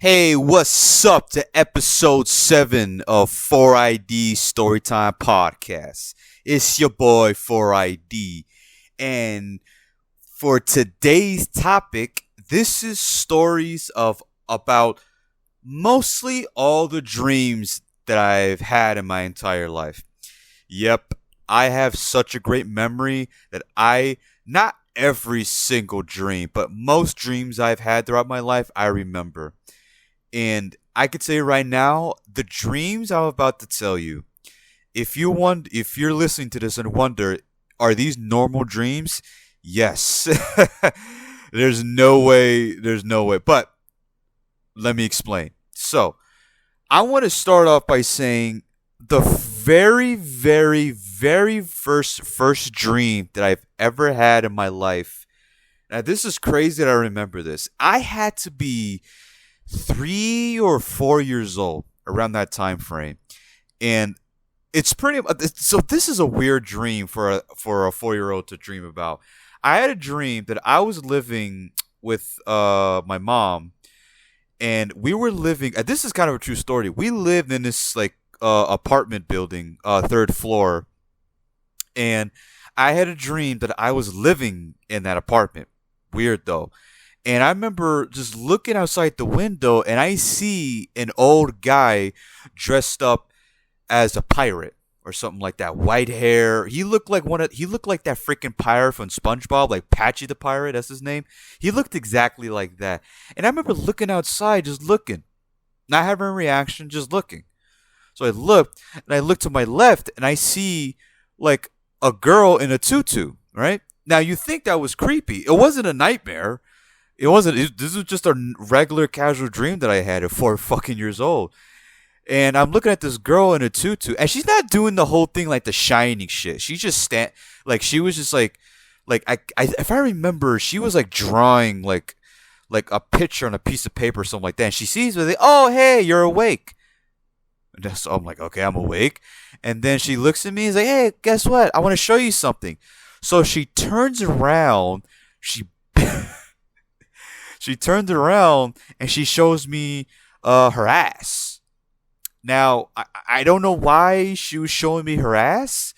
Hey, what's up to episode 7 of 4ID Storytime Podcast? It's your boy 4ID. And for today's topic, this is stories of about mostly all the dreams that I've had in my entire life. Yep, I have such a great memory that not every single dream, but most dreams I've had throughout my life, I remember. And I could say right now, the dreams I'm about to tell you, if you're listening to this and wonder, are these normal dreams? Yes. There's no way. But let me explain. So, I want to start off by saying the very first dream that I've ever had in my life. Now, this is crazy that I remember this. I had to be 3 or 4 years old around that time frame, and it's pretty. So this is a weird dream for a 4 year old to dream about. I had a dream that I was living with my mom, and we were living. This is kind of a true story. We lived in this like apartment building, third floor, and I had a dream that I was living in that apartment. Weird though. And I remember just looking outside the window and I see an old guy dressed up as a pirate or something like that. White hair. He looked like that freaking pirate from SpongeBob, like Patchy the pirate, that's his name. He looked exactly like that. And I remember looking outside, just looking. Not having a reaction, just looking. So I looked to my left and I see like a girl in a tutu, right? Now you think that was creepy. It wasn't a nightmare. It wasn't. This was just a regular casual dream that I had at 4 fucking years old. And I'm looking at this girl in a tutu, and she's not doing the whole thing like the shining shit. She just like she was just like if I remember, she was like drawing like a picture on a piece of paper or something like that. And she sees me, like, oh hey, you're awake. And so I'm like, okay, I'm awake. And then she looks at me and is like, hey, guess what? I want to show you something. So she turns around. She turned around and she shows me her ass. Now, I don't know why she was showing me her ass,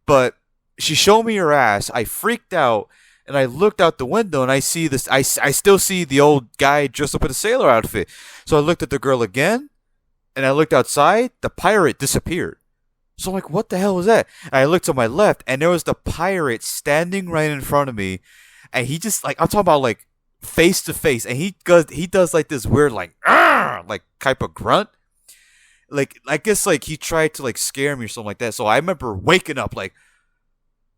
but she showed me her ass. I freaked out and I looked out the window and I see this. I still see the old guy dressed up in a sailor outfit. So I looked at the girl again and I looked outside. The pirate disappeared. So I'm like, what the hell was that? And I looked to my left and there was the pirate standing right in front of me. And he just like, I'm talking about like, face to face, and he does like this weird like type of grunt, like I guess like he tried to like scare me or something like that. So I remember waking up like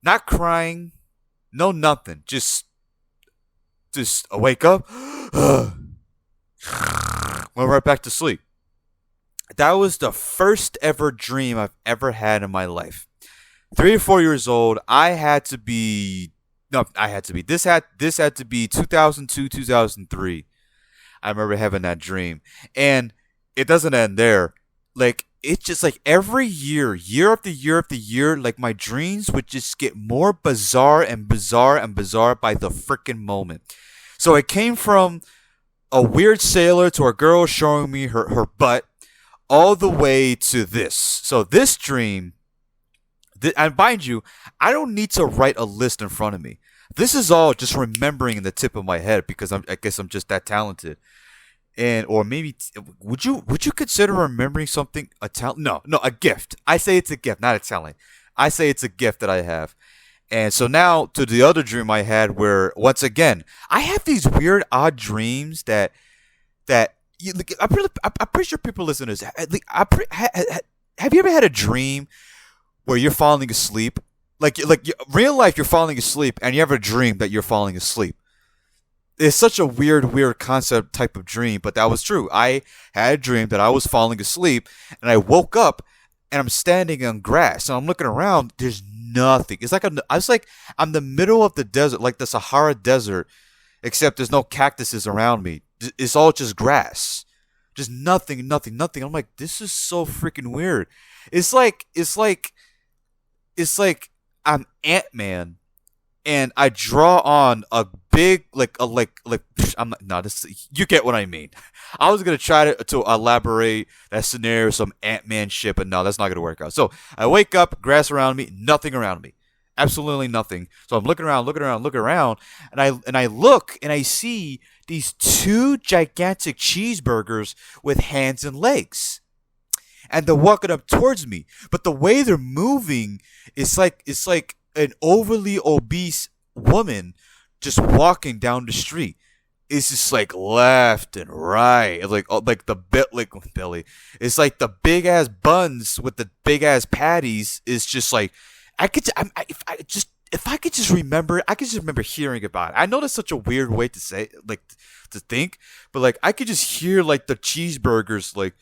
not crying, no nothing, just wake up, went right back to sleep. That was the first ever dream I've ever had in my life. 3 or 4 years old. I had to be no, I had to be. This had to be 2002, 2003. I remember having that dream, and it doesn't end there. Like it's just like every year after year after year, like my dreams would just get more bizarre and bizarre and bizarre by the freaking moment. So it came from a weird sailor to a girl showing me her butt, all the way to this. So this dream. And mind you, I don't need to write a list in front of me. This is all just remembering in the tip of my head because I guess I'm just that talented. And or maybe would you consider remembering something a talent? No, a gift. I say it's a gift, not a talent. I say it's a gift that I have. And so now to the other dream I had, where once again I have these weird, odd dreams that I'm pretty sure people listen to this. Have you ever had a dream where you're falling asleep, like real life, you're falling asleep, and you have a dream that you're falling asleep? It's such a weird concept type of dream, but that was true. I had a dream that I was falling asleep, and I woke up, and I'm standing on grass, and I'm looking around. There's nothing. I'm the middle of the desert, like the Sahara Desert, except there's no cactuses around me. It's all just grass, just nothing. I'm like, this is so freaking weird. It's like I'm Ant-Man and I draw on a big like I'm not no this you get what I mean. I was gonna try to elaborate that scenario, some Ant-Man shit, but no, that's not gonna work out. So I wake up, grass around me, nothing around me, absolutely nothing. So I'm looking around, and I look and I see these two gigantic cheeseburgers with hands and legs, and they're walking up towards me. But the way they're moving, it's like an overly obese woman just walking down the street. It's just like left and right, like the bit like belly. It's like the big ass buns with the big ass patties. Is just like I could if I could just remember, I could just remember hearing about it. I know that's such a weird way to say, like, to think, but like I could just hear like the cheeseburgers, like,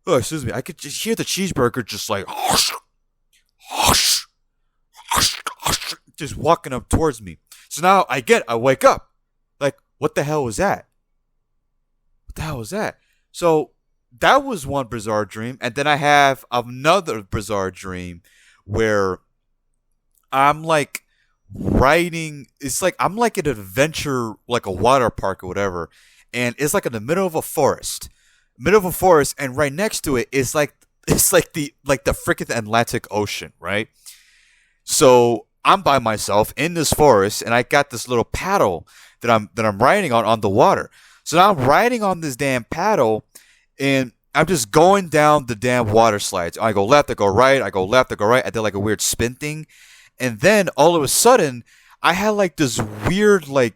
oh, excuse me, I could just hear the cheeseburger just like, just walking up towards me. So now I wake up, like, what the hell was that? What the hell was that? So that was one bizarre dream, and then I have another bizarre dream where I'm like riding. It's like I'm like an adventure, like a water park or whatever, and it's like in the middle of a forest, and right next to it is like it's like the freaking Atlantic Ocean, right? So I'm by myself in this forest, and I got this little paddle that I'm riding on the water. So now I'm riding on this damn paddle, and I'm just going down the damn water slides. I go left, I go right, I go left, I go right. I did like a weird spin thing, and then all of a sudden, I had like this weird like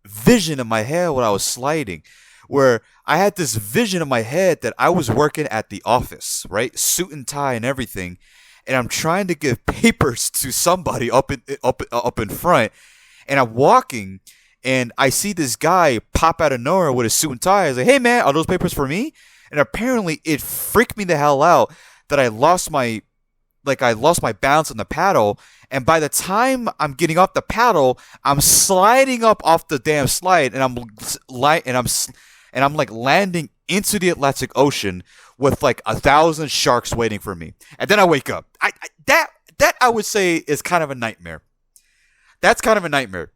vision in my head when I was sliding, where I had this vision in my head that I was working at the office, right, suit and tie and everything, and I'm trying to give papers to somebody up in front, and I'm walking, and I see this guy pop out of nowhere with a suit and tie. I was like, "Hey man, are those papers for me?" And apparently, it freaked me the hell out that I lost my balance on the paddle, and by the time I'm getting off the paddle, I'm sliding up off the damn slide, and I'm like landing into the Atlantic Ocean with like 1,000 sharks waiting for me. And then I wake up. That I would say is kind of a nightmare. That's kind of a nightmare.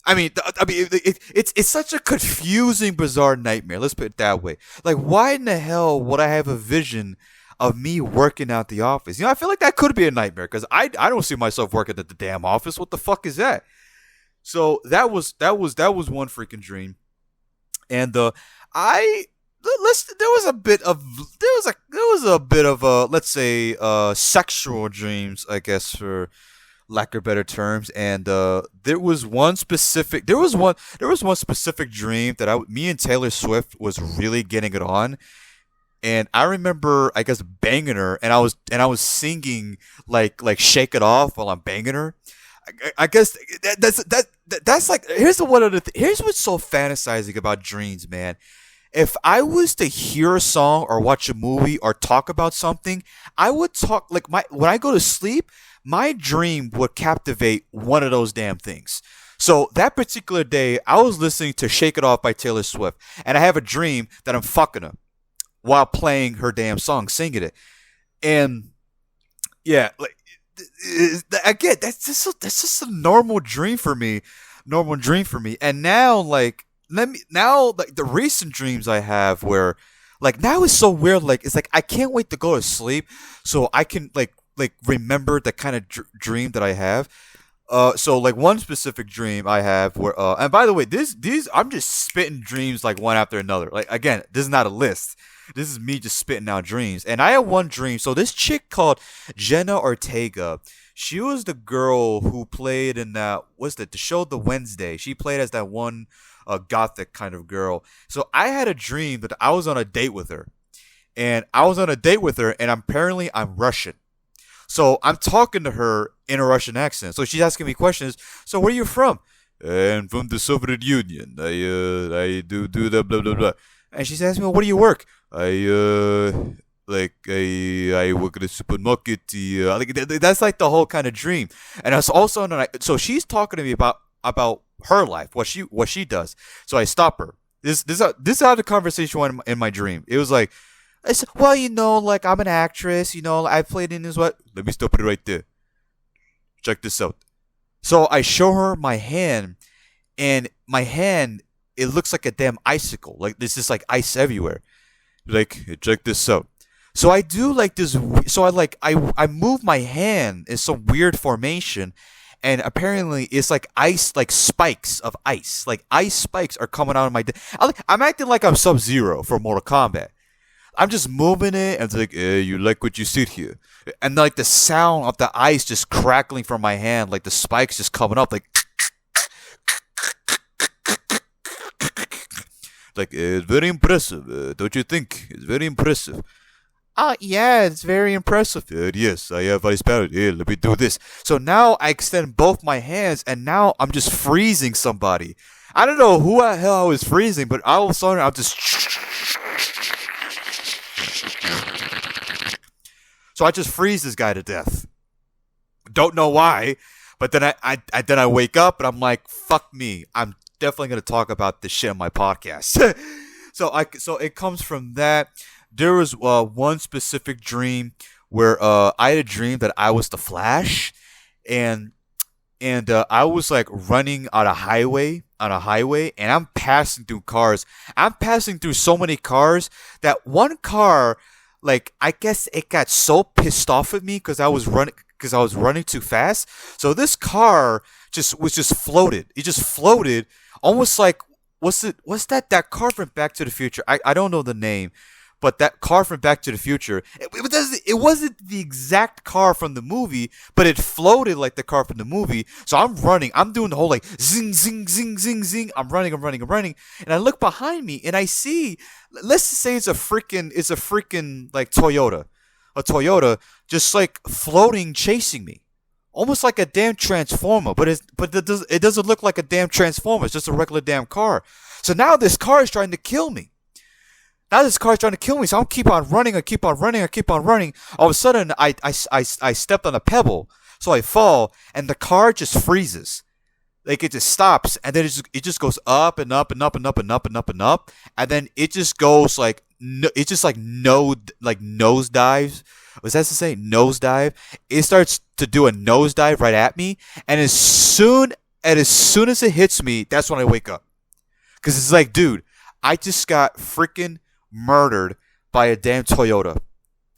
It's such a confusing, bizarre nightmare. Let's put it that way. Like, why in the hell would I have a vision of me working at the office? I feel like that could be a nightmare because I don't see myself working at the damn office. What the fuck is that? So that was one freaking dream, and I there was a bit of let's say sexual dreams, I guess, for lack of better terms. And there was one specific dream that me and Taylor Swift was really getting it on, and I remember, I guess, banging her, and I was singing like "Shake It Off" while I'm banging her. I guess that's like, here's what's so fantasizing about dreams, man. If I was to hear a song or watch a movie or talk about something, I would talk like when I go to sleep, my dream would captivate one of those damn things. So that particular day, I was listening to "Shake It Off" by Taylor Swift, and I have a dream that I'm fucking her while playing her damn song, singing it. And yeah, like, again, that's just a normal dream for me. And now, like, like the recent dreams I have, where like now it's so weird. Like, it's like I can't wait to go to sleep so I can like remember the kind of dream that I have. So like one specific dream I have where, and by the way, these I'm just spitting dreams like one after another. Like, again, this is not a list. This is me just spitting out dreams. And I had one dream. So this chick called Jenna Ortega, she was the girl who played in that, what's that, the show The Wednesday. She played as that one gothic kind of girl. So I had a dream that I was on a date with her. And apparently I'm Russian. So I'm talking to her in a Russian accent. So she's asking me questions. So where are you from? I'm from the Soviet Union. I do the blah blah blah. And she's asking me, well, what do you work? I work at a supermarket. That's like the whole kind of dream. And I was also so she's talking to me about her life, what she does. So I stop her. This is how the conversation went in my dream. It was like, I said, well, like, I'm an actress. I played in this. What? Let me stop it right there. Check this out. So I show her my hand, and my hand, it looks like a damn icicle. Like there's just like ice everywhere. Like, "Hey, check this out." So I do like this. So I move my hand in some weird formation, and apparently it's like ice, like spikes of ice. Like ice spikes are coming out of my. I'm acting like I'm Sub Zero from Mortal Kombat. I'm just moving it, and it's like, you like what you see here, and like the sound of the ice just crackling from my hand, like the spikes just coming up, like it's very impressive, don't you think? It's very impressive. Oh yeah, it's very impressive. Yes, I have ice powder. Here, let me do this. So now I extend both my hands, and now I'm just freezing somebody. I don't know who the hell I was freezing, but all of a sudden I'm just. So I just freeze this guy to death. Don't know why, but then I wake up and I'm like, fuck me. I'm definitely gonna talk about this shit on my podcast. So it comes from that. There was one specific dream where I had a dream that I was the Flash, and I was like running on a highway, and I'm passing through cars. I'm passing through so many cars that one car, like I guess it got so pissed off at me because I was running too fast. So this car just floated. It just floated, almost like what's that car from Back to the Future? I don't know the name, but that car from Back to the Future, it wasn't the exact car from the movie, but it floated like the car from the movie. So I'm running, I'm doing the whole like zing, zing, zing, zing, zing. I'm running, and I look behind me and I see, let's just say it's a freaking like a Toyota, just like floating, chasing me. Almost like a damn transformer, it doesn't look like a damn transformer. It's just a regular damn car. So now this car is trying to kill me. Now this car's trying to kill me, so I keep on running. I keep on running. I keep on running. All of a sudden, I stepped on a pebble, so I fall, and the car just freezes. Like it just stops, and then it just goes up and up and up and up and up and up and up, and then it just goes like it just like no like nose dives. Was that to say nosedive? It starts to do a nosedive right at me, and as soon as it hits me, that's when I wake up. Cause it's like, dude, I just got freaking murdered by a damn Toyota.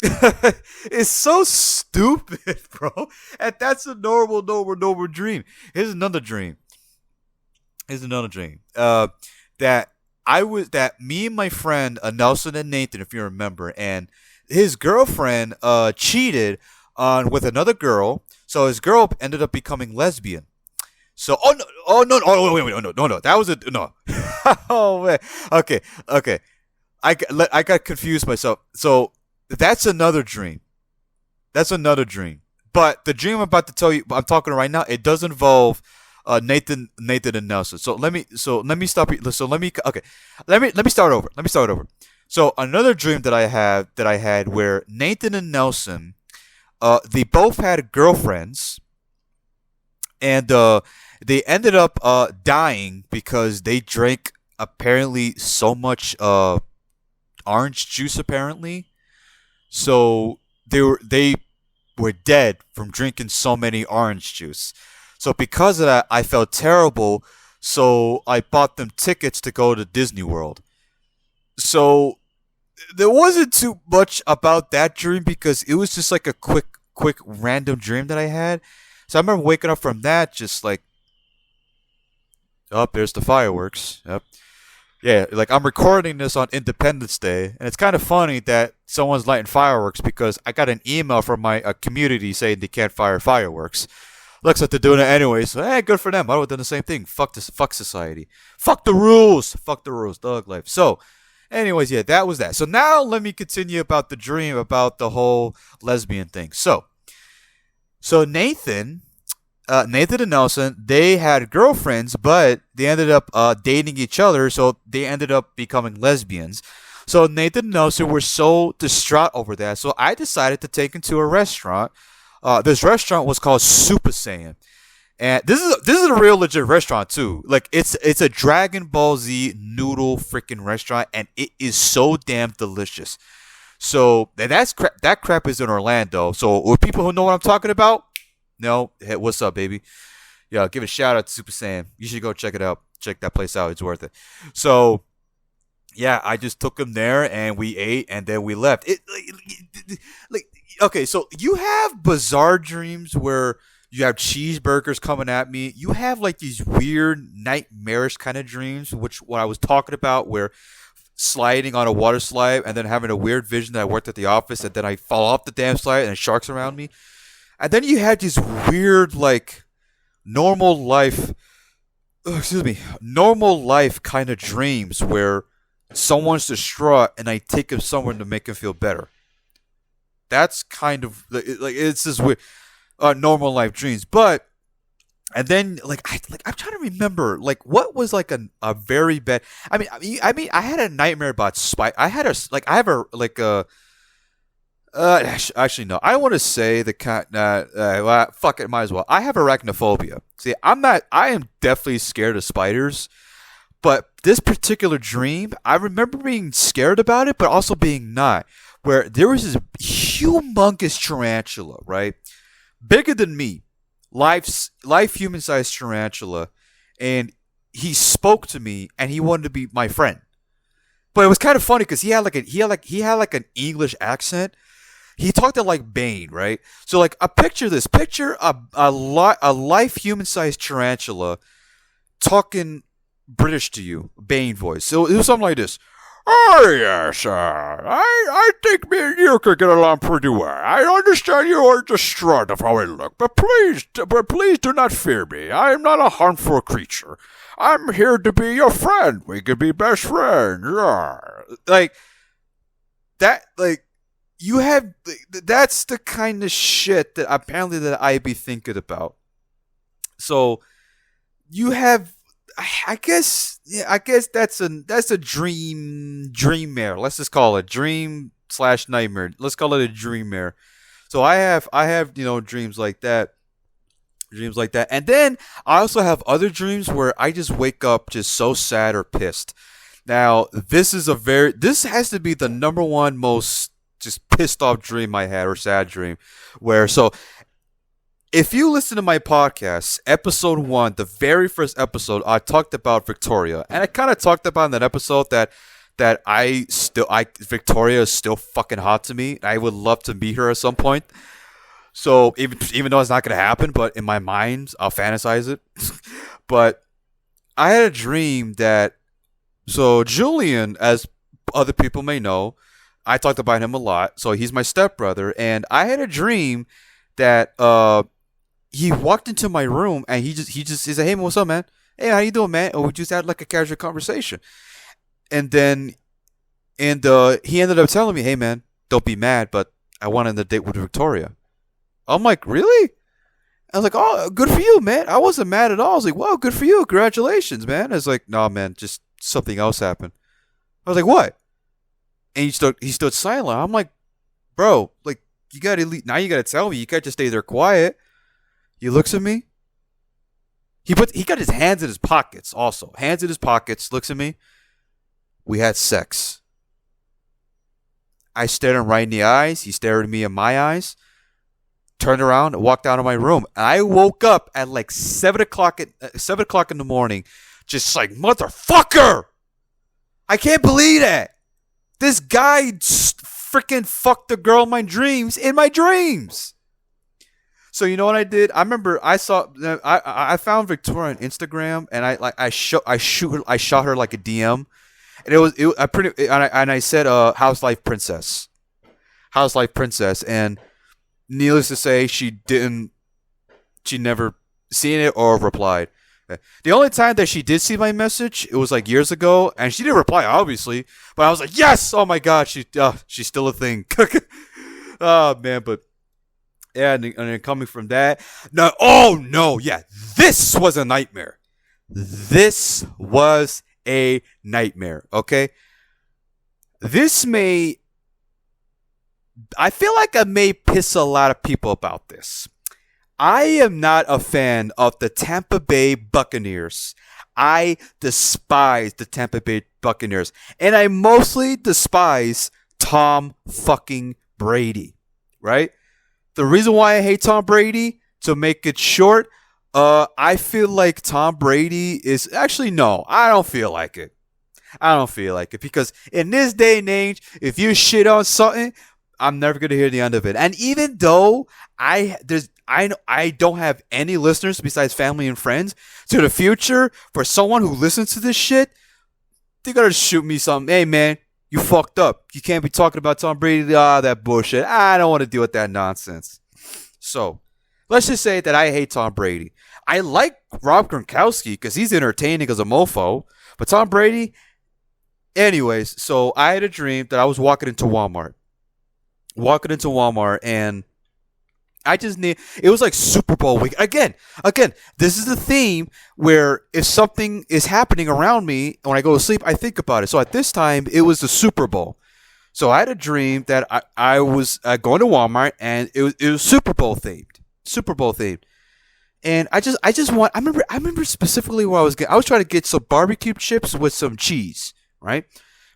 It's so stupid, bro. And that's a normal dream. Here's another dream. That that me and my friend Nelson and Nathan, if you remember, and his girlfriend cheated on with another girl. So his girl ended up becoming lesbian. So no, that was a no. Oh man, okay. I got confused myself. So that's another dream. That's another dream. But the dream I'm about to tell you, I'm talking right now, it does involve Nathan and Nelson. Let me stop. Let me start over. So another dream that I had where Nathan and Nelson, they both had girlfriends, and they ended up dying because they drank apparently so much orange juice apparently. So they were dead from drinking so many orange juice. So because of that, I felt terrible. So I bought them tickets to go to Disney World. So there wasn't too much about that dream because it was just like a quick random dream that I had. So I remember waking up from that just like, oh, there's the fireworks. Yep. Yeah, like I'm recording this on Independence Day, and it's kind of funny that someone's lighting fireworks because I got an email from my community saying they can't fire fireworks. Looks like they're doing it anyway, so hey, good for them. I would have done the same thing. Fuck this, fuck society, fuck the rules, thug life. So, anyways, yeah, that was that. So now let me continue about the dream about the whole lesbian thing. So Nathan and Nelson, they had girlfriends, but they ended up dating each other, so they ended up becoming lesbians. So Nathan and Nelson were so distraught over that, so I decided to take them to a restaurant. This restaurant was called Super Saiyan, and this is a real legit restaurant too. Like it's a Dragon Ball Z noodle freaking restaurant, and it is so damn delicious. So and that crap is in Orlando. So with people who know what I'm talking about, no, hey, what's up, baby? Yeah, give a shout out to Super Saiyan. You should go check it out. Check that place out. It's worth it. So yeah, I just took him there and we ate and then we left. Like okay, so you have bizarre dreams where you have cheeseburgers coming at me. You have like these weird nightmarish kind of dreams, which what I was talking about, where sliding on a water slide and then having a weird vision that I worked at the office and then I fall off the damn slide and sharks around me. And then you had these weird like normal life normal life kind of dreams where someone's distraught and I take him somewhere to make him feel better. That's kind of like it's this weird normal life dreams. But and then I'm trying to remember like what was like a very bad. I had a nightmare about spite. I had a like I have a like a actually no. I want to say the kind. Well, fuck it, might as well. I have arachnophobia. See, I am definitely scared of spiders. But this particular dream, I remember being scared about it, but also being not. Where there was this humongous tarantula, right, bigger than me, life human sized tarantula, and he spoke to me and he wanted to be my friend. But it was kind of funny because he had like an English accent. He talked to like Bane, right? So like a picture this picture a life human sized tarantula talking British to you, Bane voice. So it was something like this. Oh yes, I think me and you could get along pretty well. I understand you are distraught of how I look, but please do not fear me. I am not a harmful creature. I'm here to be your friend. We could be best friends. Like that, like you have. That's the kind of shit that apparently that I be thinking about. So you have. I guess that's a dreammare. Let's just call it dream slash nightmare. Let's call it a dreammare. So I have dreams like that, and then I also have other dreams where I just wake up just so sad or pissed. Now this has to be the number one most just pissed off dream I had or sad dream, where so if you listen to my podcast, episode 1, the very first episode, I talked about Victoria, and I kind of talked about in that episode that Victoria is still fucking hot to me. I would love to meet her at some point. So even though it's not gonna happen, but in my mind, I'll fantasize it. But I had a dream that so Julian, as other people may know, I talked about him a lot. So he's my stepbrother, and I had a dream that he walked into my room and he said, "Hey man, what's up, man? Hey, how you doing, man?" And we just had like a casual conversation. And then he ended up telling me, "Hey man, don't be mad, but I wanted a date with Victoria." I'm like, "Really?" I was like, "Oh, good for you, man." I wasn't mad at all. I was like, "Wow, good for you. Congratulations, man." I was like, "No, man, just something else happened." I was like, "What?" And he stood silent. I'm like, "Bro, like you gotta now you gotta tell me. You can't just stay there quiet." He looks at me. He got his hands in his pockets also. Hands in his pockets, looks at me. We had sex. I stared him right in the eyes. He stared at me in my eyes. Turned around and walked out of my room. And I woke up at like 7 o'clock in the morning. Just like, motherfucker! I can't believe that. This guy freaking fucked the girl in my dreams. So you know what I did? I remember I found Victoria on Instagram and I shot her like a DM, and I said House Life Princess, and needless to say she never seen it or replied. The only time that she did see my message, it was like years ago, and she didn't reply obviously, but I was like, yes, oh my god, she's still a thing. Oh man, but. Yeah, and then coming from that, no, oh no, yeah, this was a nightmare. This was a nightmare. Okay, I feel like I may piss a lot of people about this. I am not a fan of the Tampa Bay Buccaneers. I despise the Tampa Bay Buccaneers, and I mostly despise Tom fucking Brady. Right? The reason why I hate Tom Brady, to make it short, I feel like Tom Brady is actually no. I don't feel like it. I don't feel like it because in this day and age, if you shit on something, I'm never gonna hear the end of it. And even though I don't have any listeners besides family and friends, to the future for someone who listens to this shit, they're gonna shoot me something. Hey man, you fucked up. You can't be talking about Tom Brady. That bullshit. I don't want to deal with that nonsense. So let's just say that I hate Tom Brady. I like Rob Gronkowski because he's entertaining as a mofo, but Tom Brady. Anyways, so I had a dream that I was walking into Walmart, and I just need. It was like Super Bowl week again. This is the theme where if something is happening around me when I go to sleep, I think about it. So at this time, it was the Super Bowl. So I had a dream that I was going to Walmart, and it was Super Bowl themed. Super Bowl themed. And I just want. I remember specifically where I was getting. I was trying to get some barbecue chips with some cheese, right?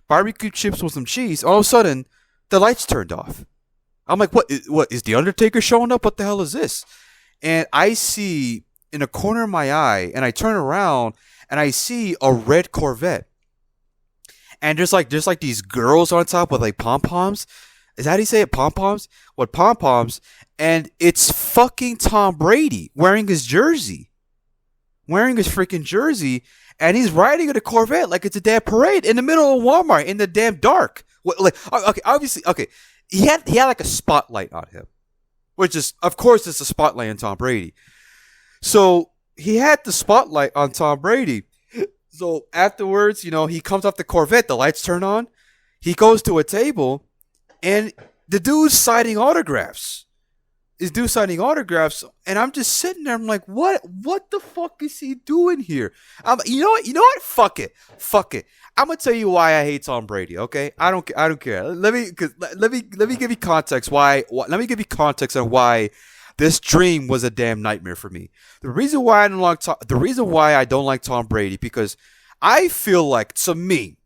Barbecue chips with some cheese. All of a sudden, the lights turned off. I'm like, what is the Undertaker showing up? What the hell is this? And I see in a corner of my eye, and I turn around and I see a red Corvette. And there's like these girls on top with like pom poms. Is that how you say it? Pom poms? With pom poms. And it's fucking Tom Brady wearing his jersey. Wearing his freaking jersey. And he's riding in a Corvette like it's a damn parade in the middle of Walmart in the damn dark. Like, okay, obviously, okay. He had like a spotlight on him. Which is, of course, it's a spotlight on Tom Brady. So he had the spotlight on Tom Brady. So afterwards, he comes off the Corvette, the lights turn on. He goes to a table, and the dude's signing autographs. And I'm just sitting there. I'm like, what the fuck is he doing here? You know what? Fuck it. I'm gonna tell you why I hate Tom Brady. Okay, I don't care. Let me give you context. Let me give you context on why this dream was a damn nightmare for me. The reason why I don't like Tom Brady because I feel like, to me,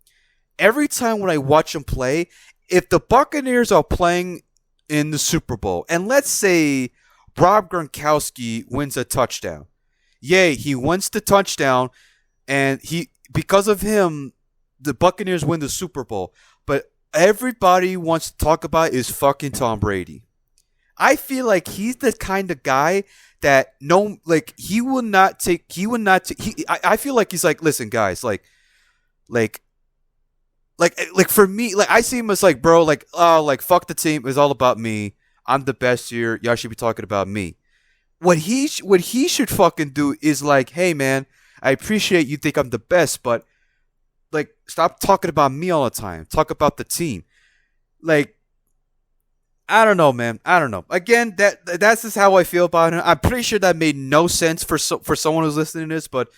every time when I watch him play, if the Buccaneers are playing in the Super Bowl, and let's say Rob Gronkowski wins a touchdown, yay, he wins the touchdown, and because of him, the Buccaneers win the Super Bowl. But everybody wants to talk about is fucking Tom Brady. I feel like he's the kind of guy that he will not take. I feel like he's like, listen, guys, like for me, like I see him as like, bro, like, oh, like fuck the team. It's all about me. I'm the best here. Y'all should be talking about me. What he should fucking do is like, hey man, I appreciate you think I'm the best, but like stop talking about me all the time. Talk about the team. Like, I don't know, man. I don't know. Again, that's just how I feel about him. I'm pretty sure that made no sense for someone who's listening to this, but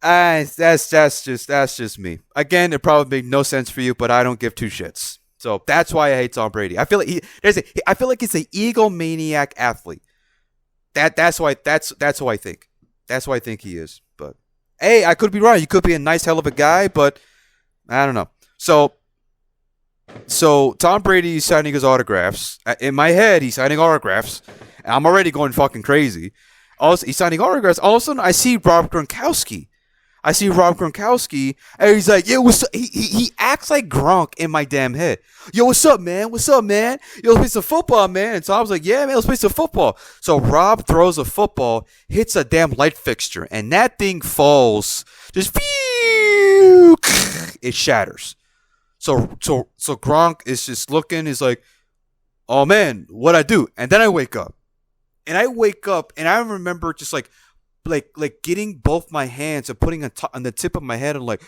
that's just me. Again, it probably made no sense for you, but I don't give two shits. So that's why I hate Tom Brady. I feel like I feel like he's an egomaniac athlete. That's who I think. That's who I think he is. But hey, I could be wrong. You could be a nice hell of a guy, but I don't know. So Tom Brady is signing his autographs. In my head, he's signing autographs. And I'm already going fucking crazy. Also, he's signing autographs. All of a sudden, I see Rob Gronkowski. And he's like, "Yo, what's up?" He acts like Gronk in my damn head. "Yo, what's up, man? Yo, let's play some football, man." And so I was like, "Yeah, man, let's play some football." So Rob throws a football, hits a damn light fixture, and that thing falls. Just it shatters. So Gronk is just looking. Is like, "Oh man, what I do?" And then I wake up, and I remember just like getting both my hands and putting on the tip of my head and like,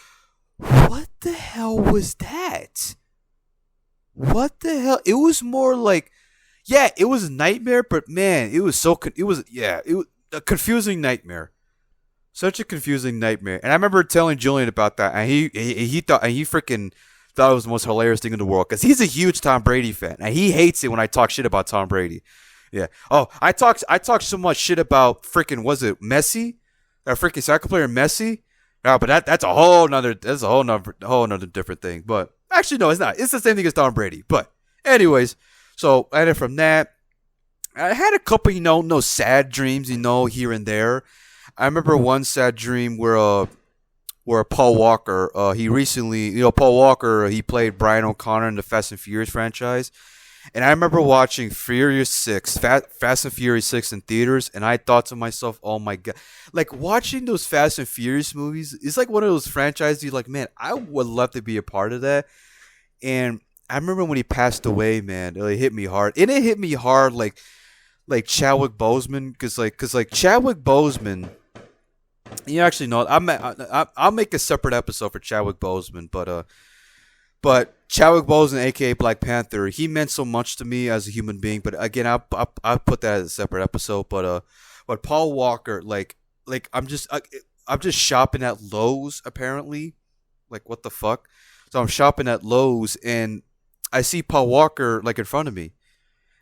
what the hell was that? What the hell? It was more like, yeah, it was a nightmare, but man, it was a confusing nightmare. Such a confusing nightmare. And I remember telling Julian about that, and he freaking thought it was the most hilarious thing in the world because he's a huge Tom Brady fan, and he hates it when I talk shit about Tom Brady. Yeah. Oh, I talked so much shit about freaking, was it Messi? That freaking soccer player Messi? No, but that's a whole nother different thing. But actually, no, it's not. It's the same thing as Tom Brady. But anyways, so and then from that, I had a couple, no sad dreams, here and there. I remember one sad dream where Paul Walker, he recently, Paul Walker, he played Brian O'Connor in the Fast and Furious franchise. And I remember watching Fast and Furious 6 in theaters, and I thought to myself, oh my God. Like, watching those Fast and Furious movies, it's like one of those franchises you're like, man, I would love to be a part of that. And I remember when he passed away, man, it hit me hard. And it hit me hard like Chadwick Boseman, because Chadwick Boseman, you actually know, I'll make a separate episode for Chadwick Boseman, but Chadwick Boseman, aka Black Panther, he meant so much to me as a human being. But again, I'll put that as a separate episode. But Paul Walker, I'm just shopping at Lowe's apparently. Like, what the fuck? So I'm shopping at Lowe's and I see Paul Walker like in front of me,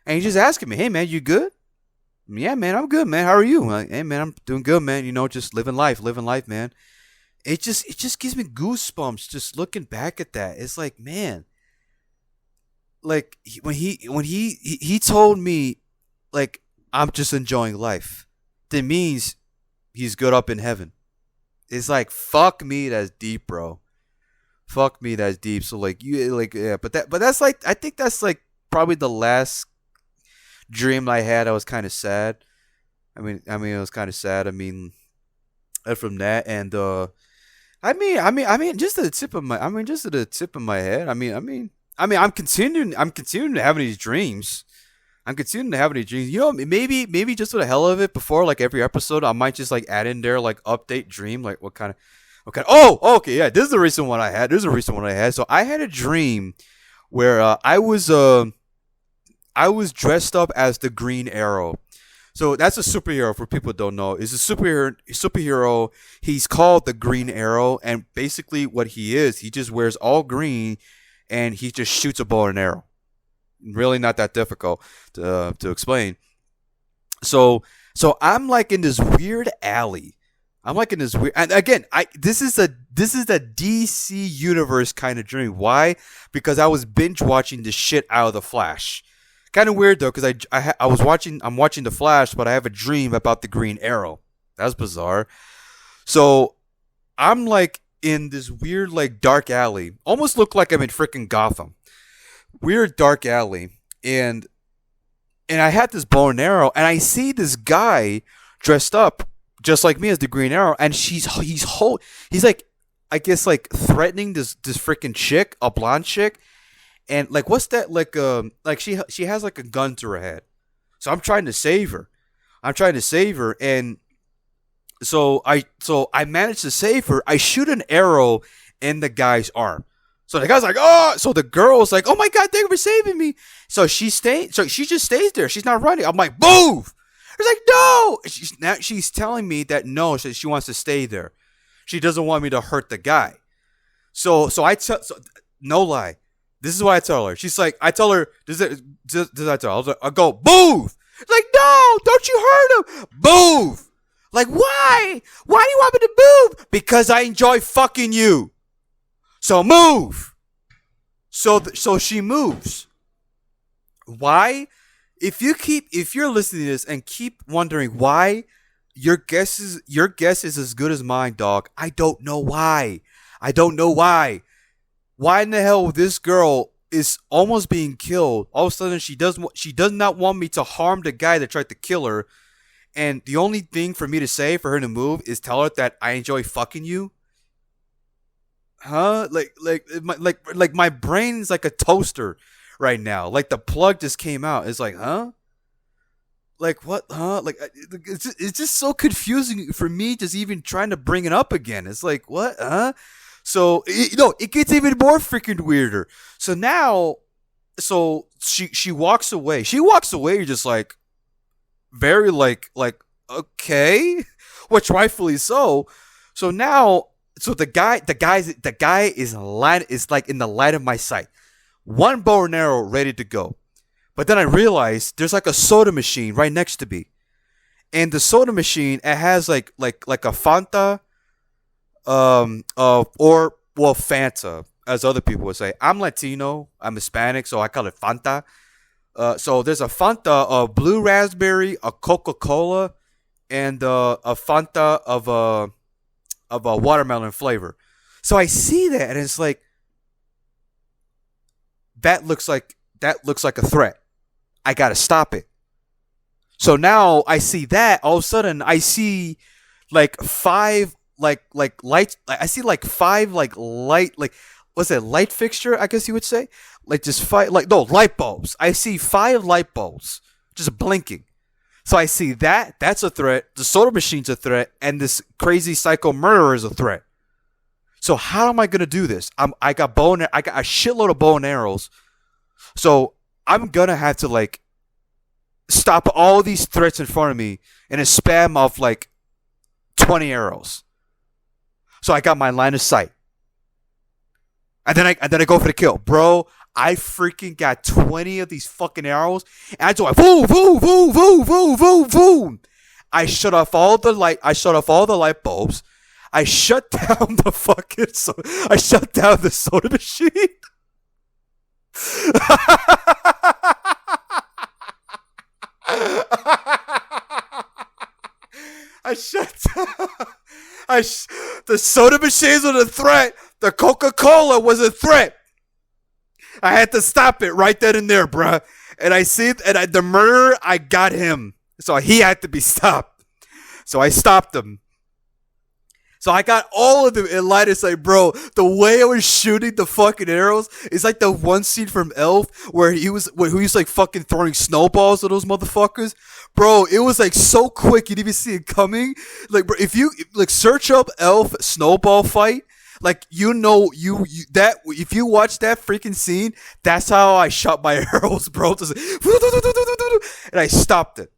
and he's just asking me, "Hey man, you good?" Yeah, man, I'm good, man. How are you? I'm like, hey man, I'm doing good, man. Just living life, man. It just gives me goosebumps just looking back at that. It's like, man, like when he told me, like, I'm just enjoying life, that means he's good up in heaven. It's like, fuck me, that's deep, bro. Fuck me, that's deep. So like, you like, yeah, but that's like, I think that's like probably the last dream I had. I was kind of sad. I mean, it was kind of sad. And from that, and just at the tip of my head. I'm continuing to have these dreams. I'm continuing to have these dreams. Maybe just for the hell of it, before like every episode, I might just like add in there like update dream, like what kind of. Okay. Oh, okay. Yeah, this is the recent one I had. So I had a dream where I was dressed up as the Green Arrow. So that's a superhero for people who don't know. Is a superhero. He's called the Green Arrow, and basically what he is, he just wears all green, and he just shoots a bow and arrow. Really not that difficult to explain. So I'm like in this weird alley. And again, this is a DC universe kind of dream. Why? Because I was binge watching the shit out of the Flash. Kind of weird though, because I'm watching the Flash, but I have a dream about the Green Arrow. That's bizarre. So I'm like in this weird like dark alley. Almost look like I'm in freaking Gotham. Weird dark alley, and I had this bow and arrow, and I see this guy dressed up just like me as the Green Arrow, and he's like, I guess like threatening this freaking chick, a blonde chick. And like, what's that? Like she has like a gun to her head. So I'm trying to save her. And so I managed to save her. I shoot an arrow in the guy's arm. So the guy's like, oh. So the girl's like, oh my God, thank you for saving me. So she just stays there. She's not running. I'm like, move. She's like, no. She's telling me that no, she wants to stay there. She doesn't want me to hurt the guy. So no lie. This is what I tell her. She's like, I tell her, this I tell her. I go, move. She's like, no, don't you hurt him. Move. Like, why? Why do you want me to move? Because I enjoy fucking you. So move. So she moves. Why? If you're listening to this and keep wondering why, your guess is as good as mine, dog. I don't know why. Why in the hell this girl is almost being killed? All of a sudden she does not want me to harm the guy that tried to kill her, and the only thing for me to say for her to move is tell her that I enjoy fucking you. Huh? Like my brain's like a toaster right now. Like the plug just came out. It's like, huh? Like what? Huh? Like it's just so confusing for me just even trying to bring it up again. It's like, what? Huh? So it gets even more freaking weirder. So now, she walks away. You're just like, very like okay, which rightfully so. So now, the guy is like in the light of my sight. One bow and arrow ready to go. But then I realized there's like a soda machine right next to me, and the soda machine, it has like a Fanta, or Fanta, as other people would say. I'm Latino, I'm Hispanic, so I call it Fanta. So there's a Fanta of blue raspberry, a Coca Cola, and a Fanta of a watermelon flavor. So I see that and it's like that looks like a threat. I gotta stop it. So now I see that. All of a sudden, I see like five like lights. I see like five like light like what's that light fixture? I guess you would say like just five like no light bulbs. I see five light bulbs just blinking. So I see that. That's a threat. The soda machine's a threat, and this crazy psycho murderer is a threat. So how am I gonna do this? I got a shitload of bow and arrows. So I'm gonna have to like stop all these threats in front of me in a spam of like 20 arrows. So I got my line of sight. And then I go for the kill. Bro, I freaking got 20 of these fucking arrows. And I just went boom, boom, boom, boom, boom, boom, boom. I shut off all the light bulbs. I shut down the fucking I shut down the soda machine. I shut down. The soda machines were a threat. The Coca Cola was a threat. I had to stop it right then and there, bruh. And I see, the murderer, I got him. So he had to be stopped. So I stopped him. So I got all of them in line of sight, bro. The way I was shooting the fucking arrows is like the one scene from Elf where he was like fucking throwing snowballs at those motherfuckers. Bro, it was like so quick you didn't even see it coming. Like, bro, if you like search up Elf snowball fight, like you know you that if you watch that freaking scene, that's how I shot my arrows, bro. Just, and I stopped it.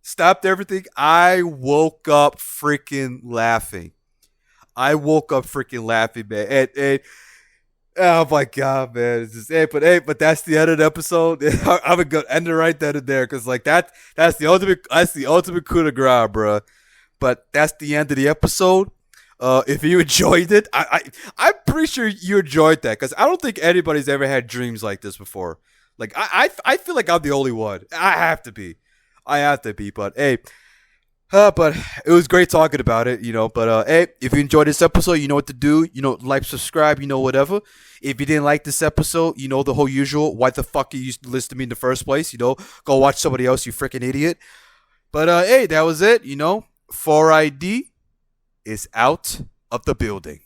Stopped everything. I woke up freaking laughing. Man. And oh my god, man! It's just, but that's the end of the episode. I'm gonna end it right then and there because like that's the ultimate coup de grace, bro. But that's the end of the episode. If you enjoyed it, I'm pretty sure you enjoyed that because I don't think anybody's ever had dreams like this before. Like I feel like I'm the only one. I have to be. But hey. But it was great talking about it, you know. But hey, if you enjoyed this episode, you know what to do. You know, like, subscribe, you know, whatever. If you didn't like this episode, you know the whole usual. Why the fuck you used to listen to me in the first place? You know, go watch somebody else, you freaking idiot. But hey, that was it. You know, 4ID is out of the building.